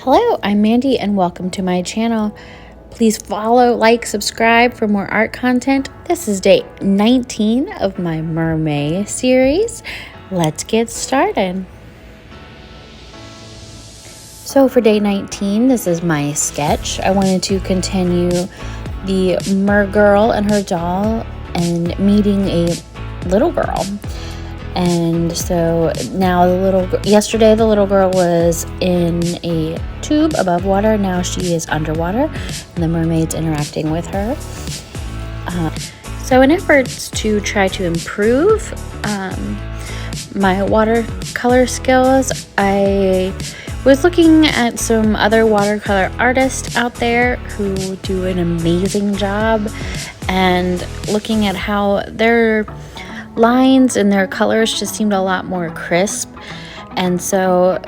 Hello, I'm Mandy and welcome to my channel. Please follow, like, subscribe for more art content. This is day 19 of my Mermay series. Let's get started. So for day 19, this is my sketch. I wanted to continue the mer girl and her doll and meeting a little girl. And so now yesterday the little girl was in a tube above water. Now she is underwater and the mermaid's interacting with her. So in efforts to try to improve my watercolor skills, I was looking at some other watercolor artists out there who do an amazing job and looking at how their lines and their colors just seemed a lot more crisp. And so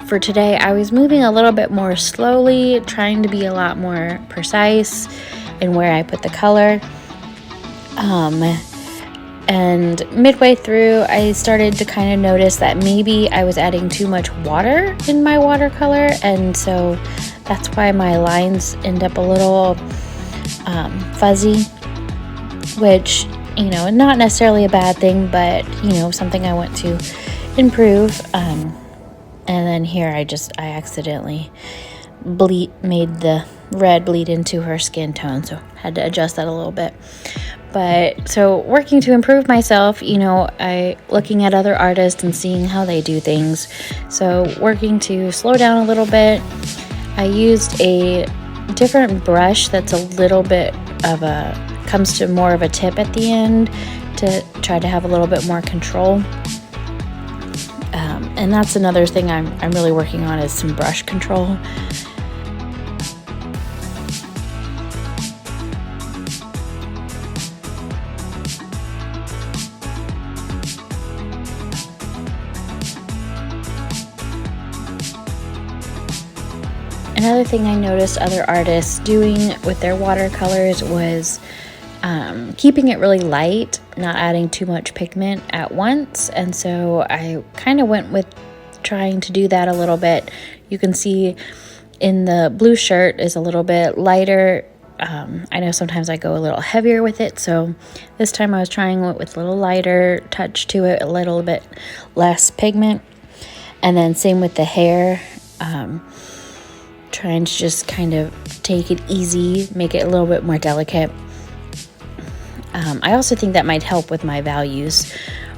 for today I was moving a little bit more slowly, trying to be a lot more precise in where I put the color. And midway through I started to kind of notice that maybe I was adding too much water in my watercolor, and so that's why my lines end up a little fuzzy, which, you know, not necessarily a bad thing, but, you know, something I want to improve. And then here I accidentally made the red bleed into her skin tone, so had to adjust that a little bit. But so working to improve myself, you know, looking at other artists and seeing how they do things. So working to slow down a little bit. I used a different brush that's a little bit of comes to more of a tip at the end to try to have a little bit more control. And that's another thing I'm really working on, is some brush control. Another thing I noticed other artists doing with their watercolors was keeping it really light, not adding too much pigment at once. And so I kind of went with trying to do that a little bit. You can see in the blue shirt is a little bit lighter. I know sometimes I go a little heavier with it, so this time I was trying it with a little lighter touch to it, a little bit less pigment. And then same with the hair. Trying to just kind of take it easy, make it a little bit more delicate. I also think that might help with my values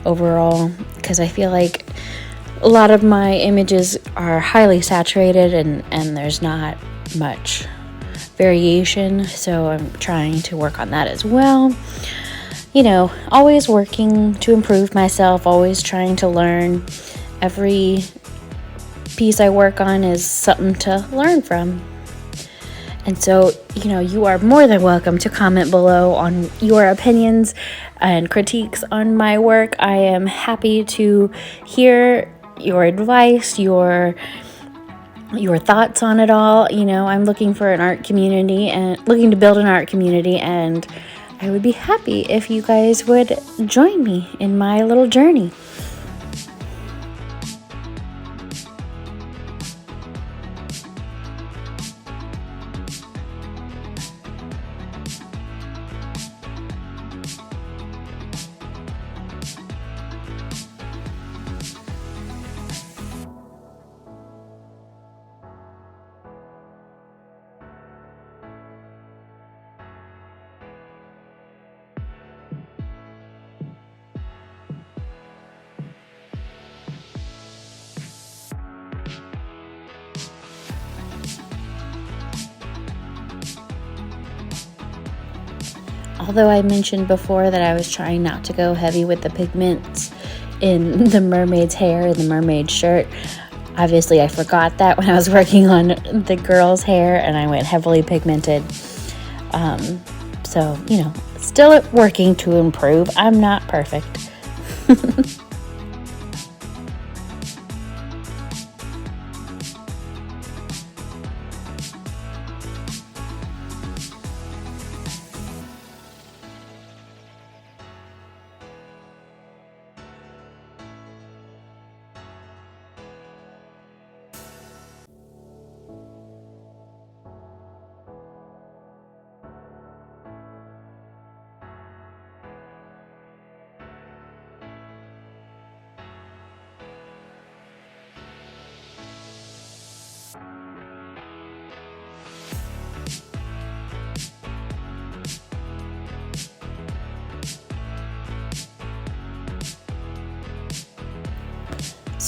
overall, because I feel like a lot of my images are highly saturated and there's not much variation, so I'm trying to work on that as well. You know, always working to improve myself, always trying to learn. Every piece I work on is something to learn from. And so, you know, you are more than welcome to comment below on your opinions and critiques on my work. I am happy to hear your advice, your thoughts on it all. You know, I'm looking for an art community and looking to build an art community, and I would be happy if you guys would join me in my little journey. Although I mentioned before that I was trying not to go heavy with the pigments in the mermaid's hair and the mermaid shirt, obviously I forgot that when I was working on the girl's hair, and I went heavily pigmented. So, you know, still working to improve. I'm not perfect.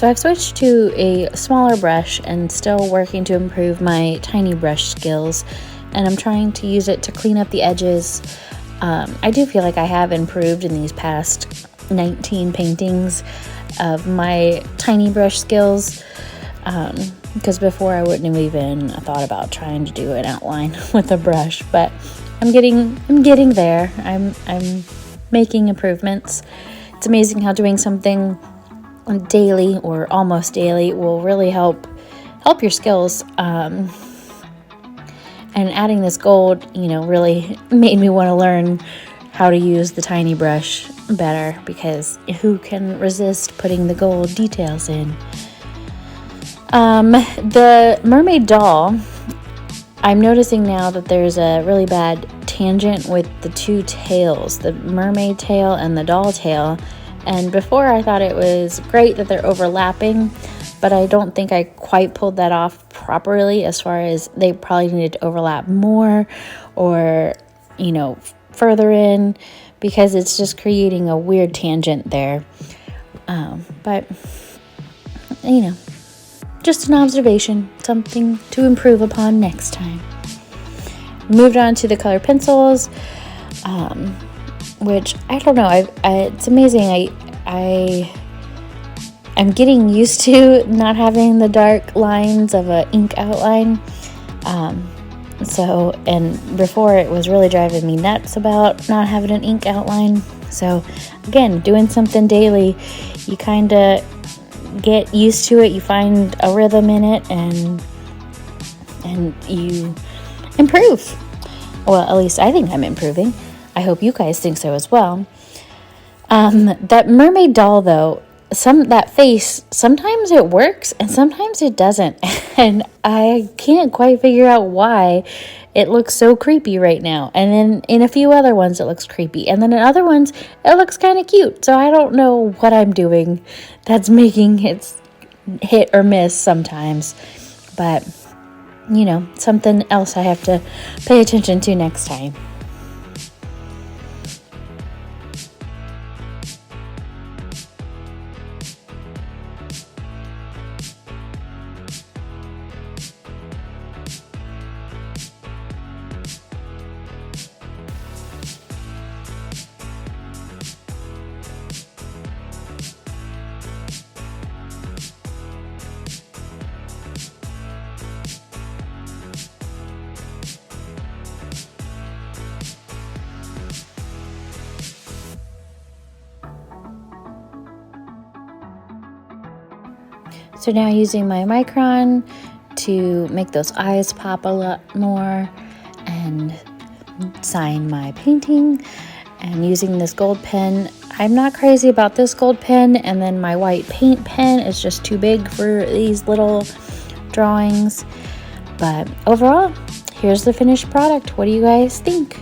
So I've switched to a smaller brush and still working to improve my tiny brush skills, and I'm trying to use it to clean up the edges. I do feel like I have improved in these past 19 paintings of my tiny brush skills, because before I wouldn't have even thought about trying to do an outline with a brush, but I'm getting there. I'm making improvements. It's amazing how doing something daily or almost daily will really help your skills. And adding this gold, really made me want to learn how to use the tiny brush better, because who can resist putting the gold details in? The mermaid doll, I'm noticing now that there's a really bad tangent with the two tails, the mermaid tail and the doll tail. And before I thought it was great that they're overlapping, but I don't think I quite pulled that off properly, as far as they probably needed to overlap more or, further in, because it's just creating a weird tangent there. But, just an observation, something to improve upon next time. Moved on to the color pencils, which I don't know. It's amazing. I'm getting used to not having the dark lines of an ink outline. And before it was really driving me nuts about not having an ink outline. So again, doing something daily, you kind of get used to it. You find a rhythm in it, and you improve. Well, at least I think I'm improving. I hope you guys think so as well. That mermaid doll, though, that face, sometimes it works and sometimes it doesn't. And I can't quite figure out why it looks so creepy right now. And then in a few other ones, it looks creepy. And then in other ones, it looks kind of cute. So I don't know what I'm doing that's making it hit or miss sometimes. But, something else I have to pay attention to next time. So now using my micron to make those eyes pop a lot more and sign my painting, and using this gold pen. I'm not crazy about this gold pen, and then my white paint pen is just too big for these little drawings. But overall, here's the finished product. What do you guys think?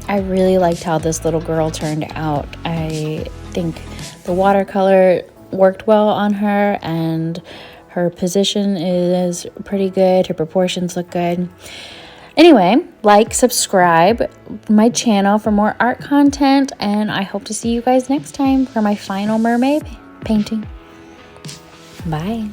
I really liked how this little girl turned out. I think the watercolor worked well on her, and her position is pretty good. Her proportions look good. Anyway, subscribe my channel for more art content, and I hope to see you guys next time for my final mermaid painting. Bye.